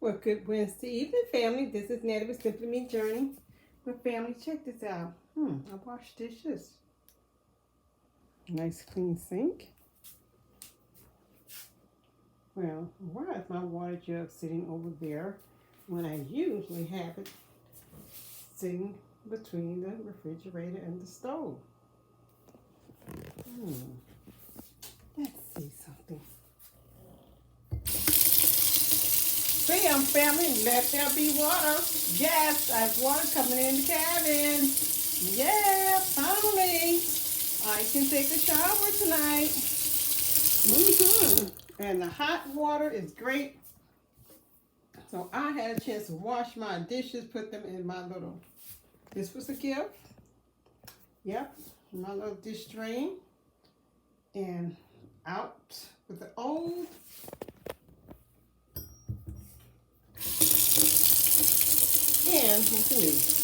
Well, good Wednesday evening, family. This is Nettie with Simply Me Journey. Well, family, check this out. I washed dishes. Nice clean sink. Well, why is my water jug sitting over there when I usually have it sitting between the refrigerator and the stove? Let's see something. Bam, family, let there be water. Yes, I have water coming in the cabin. Yeah, finally. I can take a shower tonight. And the hot water is great. So I had a chance to wash my dishes, put them in my little, this was a gift. Yep, my little dish drain. And out with the old. And with new.